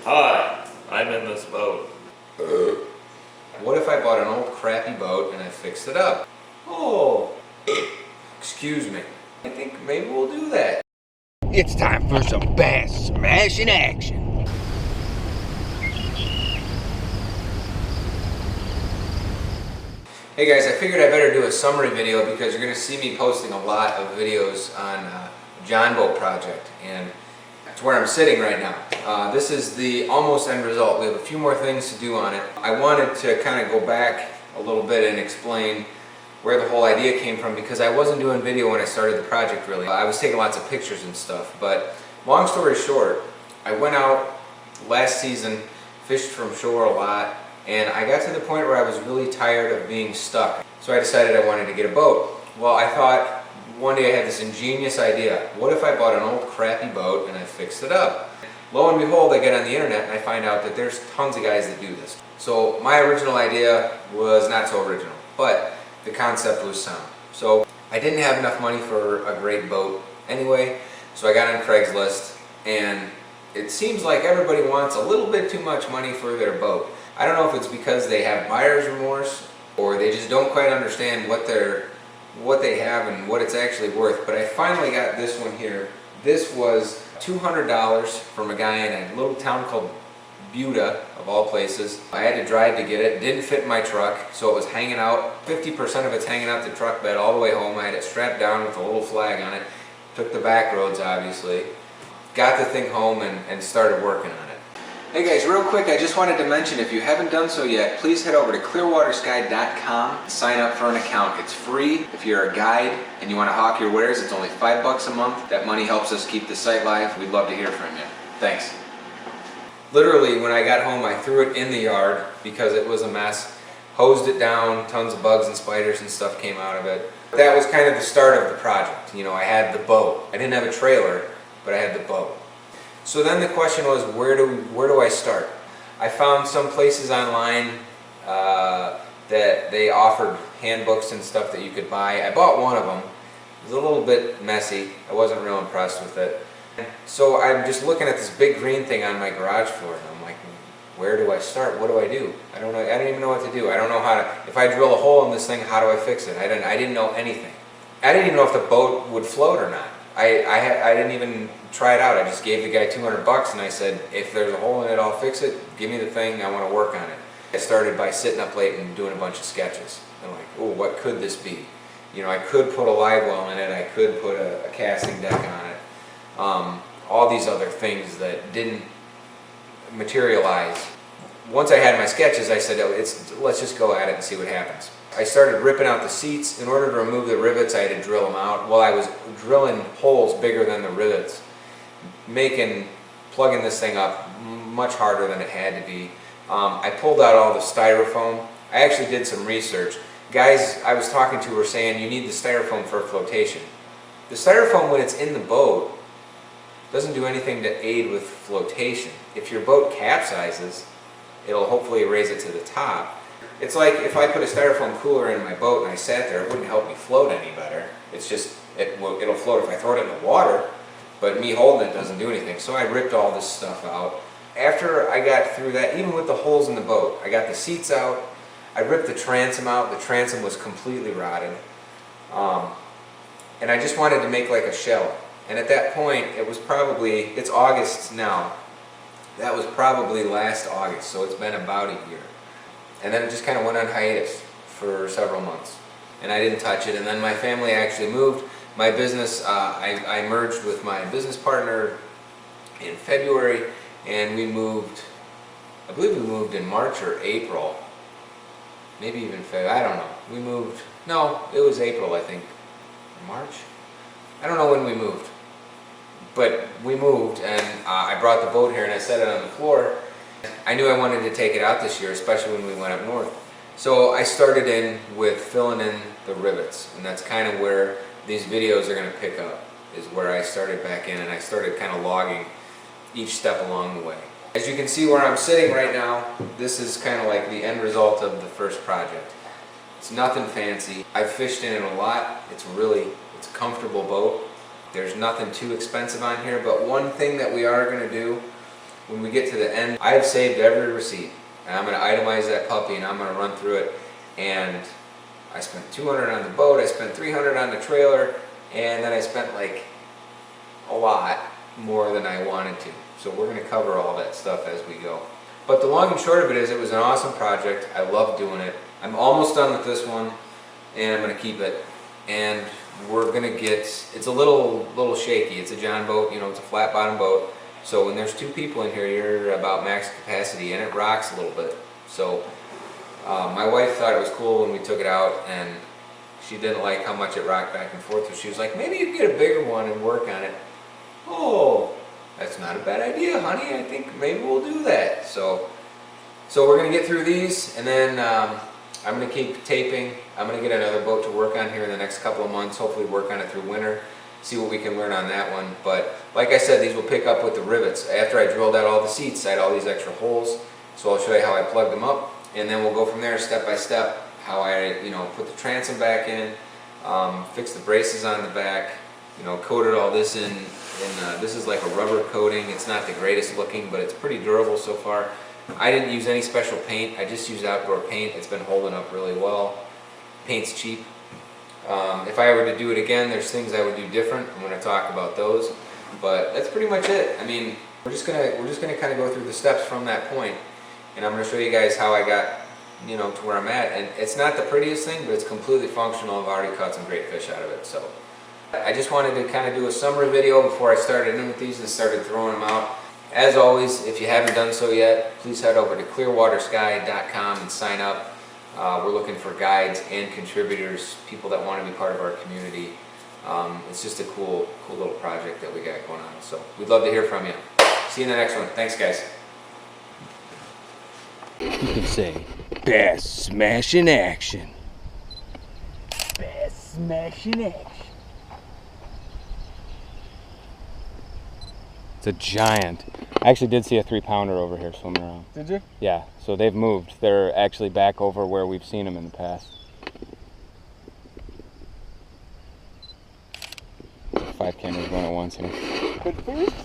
Hi, I'm in this boat. What if I bought an old crappy boat and I fixed it up? Oh, excuse me. I think maybe we'll do that. It's time for some bass smashing action. Hey guys, I figured I better do a summary video because you're going to see me posting a lot of videos on John Boat project, and that's where I'm sitting right now. This is the almost end result. We have a few more things to do on it. I wanted to kind of go back a little bit and explain where the whole idea came from, because I wasn't doing video when I started the project really. I was taking lots of pictures and stuff, but long story short, I went out last season, fished from shore a lot, and I got to the point where I was really tired of being stuck. So I decided I wanted to get a boat. Well, I thought one day I had this ingenious idea. What if I bought an old crappy boat and I fixed it up? Lo and behold, I get on the internet and I find out that there's tons of guys that do this. So my original idea was not so original, but the concept was sound. So I didn't have enough money for a great boat anyway, so I got on Craigslist, and it seems like everybody wants a little bit too much money for their boat. I don't know if it's because they have buyer's remorse or they just don't quite understand what they have and what it's actually worth, but I finally got this one here. This was $200 from a guy in a little town called Buda, of all places. I had to drive to get it. It didn't fit in my truck, so it was hanging out. 50% of it's hanging out the truck bed all the way home. I had it strapped down with a little flag on it. Took the back roads, obviously. Got the thing home and started working on it. Hey guys, real quick, I just wanted to mention, if you haven't done so yet, please head over to clearwatersky.com, sign up for an account. It's free. If you're a guide and you want to hawk your wares, it's only $5 a month. That money helps us keep the site live. We'd love to hear from you. Thanks. Literally, when I got home, I threw it in the yard because it was a mess. Hosed it down, tons of bugs and spiders and stuff came out of it. That was kind of the start of the project. You know, I had the boat. I didn't have a trailer, but I had the boat. So then the question was, where do I start? I found some places online that they offered handbooks and stuff that you could buy. I bought one of them. It was a little bit messy. I wasn't real impressed with it. So I'm just looking at this big green thing on my garage floor, and I'm like, where do I start? What do I do? I don't know. I don't even know what to do. I don't know how to. If I drill a hole in this thing, how do I fix it? I didn't know anything. I didn't even know if the boat would float or not. I didn't even try it out. I just gave the guy $200 and I said, if there's a hole in it, I'll fix it. Give me the thing. I want to work on it. I started by sitting up late and doing a bunch of sketches. I'm like, oh, what could this be? You know, I could put a live well in it. I could put a casting deck on it. All these other things that didn't materialize. Once I had my sketches, I said, let's just go at it and see what happens. I started ripping out the seats. In order to remove the rivets, I had to drill them out. Well, I was drilling holes bigger than the rivets, plugging this thing up much harder than it had to be. I pulled out all the styrofoam. I actually did some research. Guys I was talking to were saying you need the styrofoam for flotation. The styrofoam, when it's in the boat, doesn't do anything to aid with flotation. If your boat capsizes, it'll hopefully raise it to the top. It's like if I put a styrofoam cooler in my boat and I sat there, it wouldn't help me float any better. It's just, it'll float if I throw it in the water, but me holding it doesn't do anything. So I ripped all this stuff out. After I got through that, even with the holes in the boat, I got the seats out, I ripped the transom out. The transom was completely rotted. And I just wanted to make like a shell. And at that point, it was probably, it's August now. That was probably last August, so it's been about a year. And then it just kind of went on hiatus for several months. And I didn't touch it. And then my family actually moved. My business, I merged with my business partner in February, and we moved, I believe we moved in March or April. Maybe even February, I don't know. We moved, no, it was April, I think. March? I don't know when we moved. But we moved, and I brought the boat here and I set it on the floor. I knew I wanted to take it out this year, especially when we went up north. So I started in with filling in the rivets, and that's kind of where these videos are going to pick up, is where I started back in, and I started kind of logging each step along the way. As you can see where I'm sitting right now, this is kind of like the end result of the first project. It's nothing fancy. I've fished in it a lot. It's a comfortable boat. There's nothing too expensive on here, but one thing that we are going to do when we get to the end, I have saved every receipt. And I'm going to itemize that puppy and I'm going to run through it. And I spent $200 on the boat, I spent $300 on the trailer, and then I spent like a lot more than I wanted to. So we're going to cover all that stuff as we go. But the long and short of it is, it was an awesome project. I love doing it. I'm almost done with this one, and I'm going to keep it. And we're going to get, it's a little shaky. It's a John boat, you know, it's a flat bottom boat. So when there's 2 people in here, you're about max capacity, and it rocks a little bit. So my wife thought it was cool when we took it out, and she didn't like how much it rocked back and forth. So she was like, maybe you can get a bigger one and work on it. Oh, that's not a bad idea, honey. I think maybe we'll do that. So we're going to get through these, and then I'm going to keep taping. I'm going to get another boat to work on here in the next couple of months, hopefully work on it through winter, see what we can learn on that one. But like I said, these will pick up with the rivets. After I drilled out all the seats, I had all these extra holes, so I'll show you how I plugged them up, and then we'll go from there step by step, how I, you know, put the transom back in, fix the braces on the back, you know, coated all this in this is like a rubber coating. It's not the greatest looking, but it's pretty durable so far. I didn't use any special paint. I just used outdoor paint. It's been holding up really well. Paint's cheap. If I were to do it again, there's things I would do different. I'm going to talk about those, but that's pretty much it. I mean, we're just gonna kind of go through the steps from that point, and I'm going to show you guys how I got, you know, to where I'm at. And it's not the prettiest thing, but it's completely functional. I've already caught some great fish out of it. So I just wanted to kind of do a summary video before I started in with these and started throwing them out. As always, if you haven't done so yet, please head over to clearwatersky.com and sign up. We're looking for guides and contributors, people that want to be part of our community. It's just a cool little project that we got going on. So we'd love to hear from you. See you in the next one. Thanks, guys. You can say, bass smash in action. Bass smash in action. It's a giant. I actually did see a 3-pounder over here swimming around. Did you? Yeah, so they've moved. They're actually back over where we've seen them in the past. 5 cameras going at once here. Good first?